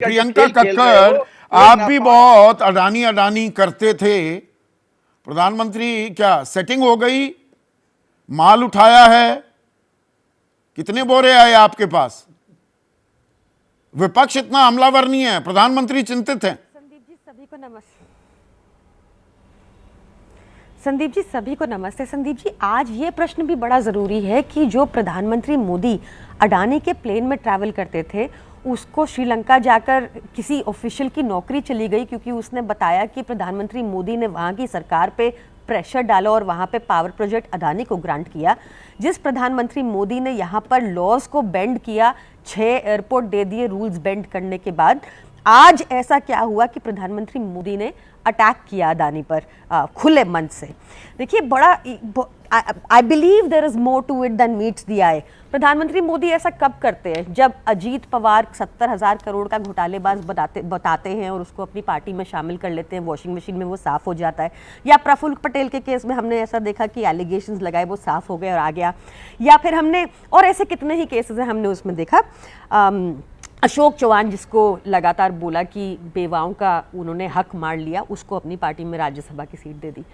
प्रियंका कक्कड़, आप भी बहुत अडानी अडानी करते थे। प्रधानमंत्री क्या सेटिंग हो गई? माल उठाया है? कितने बोरे आए आपके पास? विपक्ष इतना हमलावर नहीं है, प्रधानमंत्री चिंतित हैं। संदीप जी सभी को नमस्ते। संदीप जी सभी को नमस्ते। संदीप जी, आज ये प्रश्न भी बड़ा ज़रूरी है कि जो प्रधानमंत्री मोदी अडानी के प्लेन में ट्रैवल करते थे, उसको श्रीलंका जाकर किसी ऑफिशियल की नौकरी चली गई क्योंकि उसने बताया कि प्रधानमंत्री मोदी ने वहाँ की सरकार पे प्रेशर डाला और वहाँ पे पावर प्रोजेक्ट अडानी को ग्रांट किया। जिस प्रधानमंत्री मोदी ने यहाँ पर लॉज को बेंड किया, 6 एयरपोर्ट दे दिए रूल्स बेंड करने के बाद, आज ऐसा क्या हुआ कि प्रधानमंत्री मोदी ने अटैक किया अडानी पर खुले मन से। देखिए, बड़ा I believe there is more to it than meets the eye. प्रधानमंत्री मोदी ऐसा कब करते हैं? जब अजीत पवार 70,000 करोड़ का घोटालेबाज बताते हैं और उसको अपनी पार्टी में शामिल कर लेते हैं, वॉशिंग मशीन में वो साफ हो जाता है। या प्रफुल्ल पटेल के केस में हमने ऐसा देखा कि एलिगेशंस लगाए, वो साफ हो गए और आ गया। या फिर हमने और ऐसे कितने ही केसेस हैं हमने उसमें देखा। अशोक चौहान, जिसको लगातार बोला कि बेवाओं का उन्होंने हक मार लिया, उसको अपनी पार्टी में राज्यसभा की सीट दे दी।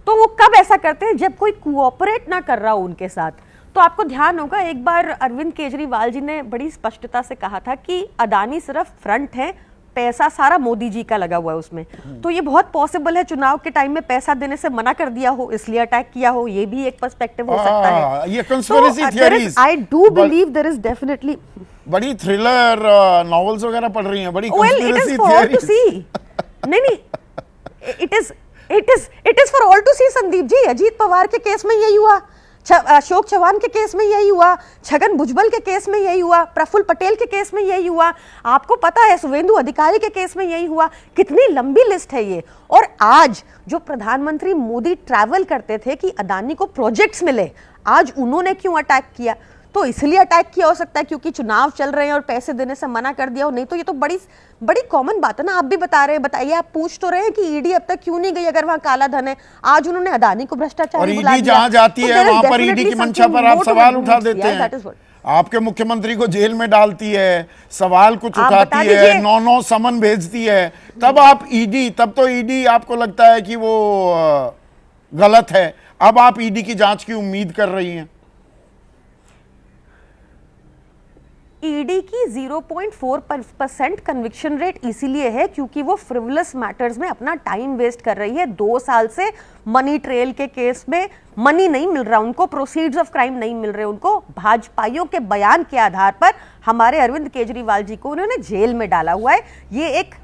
तो वो कब ऐसा करते हैं? जब कोई कोऑपरेट ना कर रहा हो उनके साथ। तो आपको ध्यान होगा, एक बार अरविंद केजरीवाल जी ने बड़ी स्पष्टता से कहा था कि अडानी सिर्फ फ्रंट है, पैसा सारा मोदी जी का लगा हुआ है उसमें। तो ये बहुत पॉसिबल है चुनाव के टाइम में पैसा देने से मना कर दिया हो, इसलिए अटैक किया हो। ये भी एक पर्सपेक्टिव हो सकता है। ये conspiracy theories, I do believe there is definitely बड़ी थ्रिलर नॉवेल्स वगैरह पढ़ रही हैं, बड़ी कंस्पिरेसी थियरीज। नहीं, it is for all to see. Sandeep ji, Ajit Pawar के केस में यही हुआ, अशोक चौहान के केस में यही हुआ, छगन भुजबल के केस में यही हुआ, प्रफुल्ल पटेल के केस में यही हुआ, आपको पता है शुवेंदु अधिकारी के केस में यही हुआ। कितनी लंबी लिस्ट है ये। और आज जो प्रधानमंत्री मोदी ट्रैवल करते थे कि अडानी को प्रोजेक्ट्स मिले, आज उन्होंने क्यों अटैक किया? तो इसलिए अटैक किया हो सकता है क्योंकि चुनाव चल रहे हैं और पैसे देने से मना कर दिया हो। नहीं तो ये तो बड़ी कॉमन बात है ना। आप भी बता रहे हैं, बताइए, आप पूछ तो रहे हैं कि ईडी अब तक क्यों नहीं गई अगर वहां काला धन है। आज उन्होंने अडानी को भ्रष्टाचारी बुला दिया। जहां जाती है वहां पर ईडी की मंशा पर आप सवाल उठा देते हैं। आपके मुख्यमंत्री को जेल में डालती है, सवाल कुछ उठाती है, 9 समन भेजती है, तब आप ईडी, तब तो ईडी आपको लगता है कि वो गलत है। अब आप ईडी की जांच की उम्मीद कर रही हैं। ईडी की 0.4% कन्विक्शन रेट इसीलिए है क्योंकि वो फ्रिवलस मैटर्स में अपना टाइम वेस्ट कर रही है। 2 साल से मनी ट्रेल के केस में मनी नहीं मिल रहा उनको, प्रोसीड्स ऑफ क्राइम नहीं मिल रहे उनको। भाजपाइयों के बयान के आधार पर हमारे अरविंद केजरीवाल जी को उन्होंने जेल में डाला हुआ है। ये एक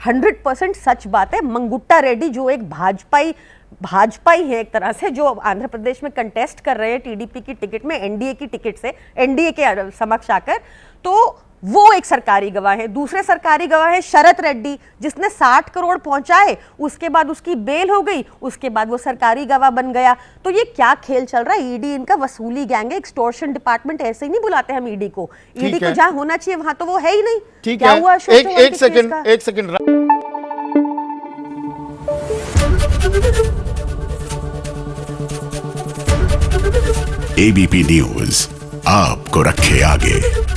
100% सच बात है। मंगुट्टा रेड्डी, जो एक भाजपाई है एक तरह से, जो आंध्र प्रदेश में कंटेस्ट कर रहे हैं टीडीपी की टिकट में, एनडीए की टिकट से, एनडीए के समक्ष आकर, तो वो एक सरकारी गवाह है। दूसरे सरकारी गवाह है शरत रेड्डी, जिसने 60 करोड़ पहुंचाए, उसके बाद उसकी बेल हो गई, उसके बाद वो सरकारी गवाह बन गया। तो ये क्या खेल चल रहा है? ईडी इनका वसूली गैंग है, एक्सटॉर्शन डिपार्टमेंट। ऐसे ही नहीं बुलाते हम ईडी को। ईडी को जहां होना चाहिए वहां तो वो है ही नहीं। ठीक क्या है, हुआ? एक सेकंड। एबीपी न्यूज आपको रखे आगे।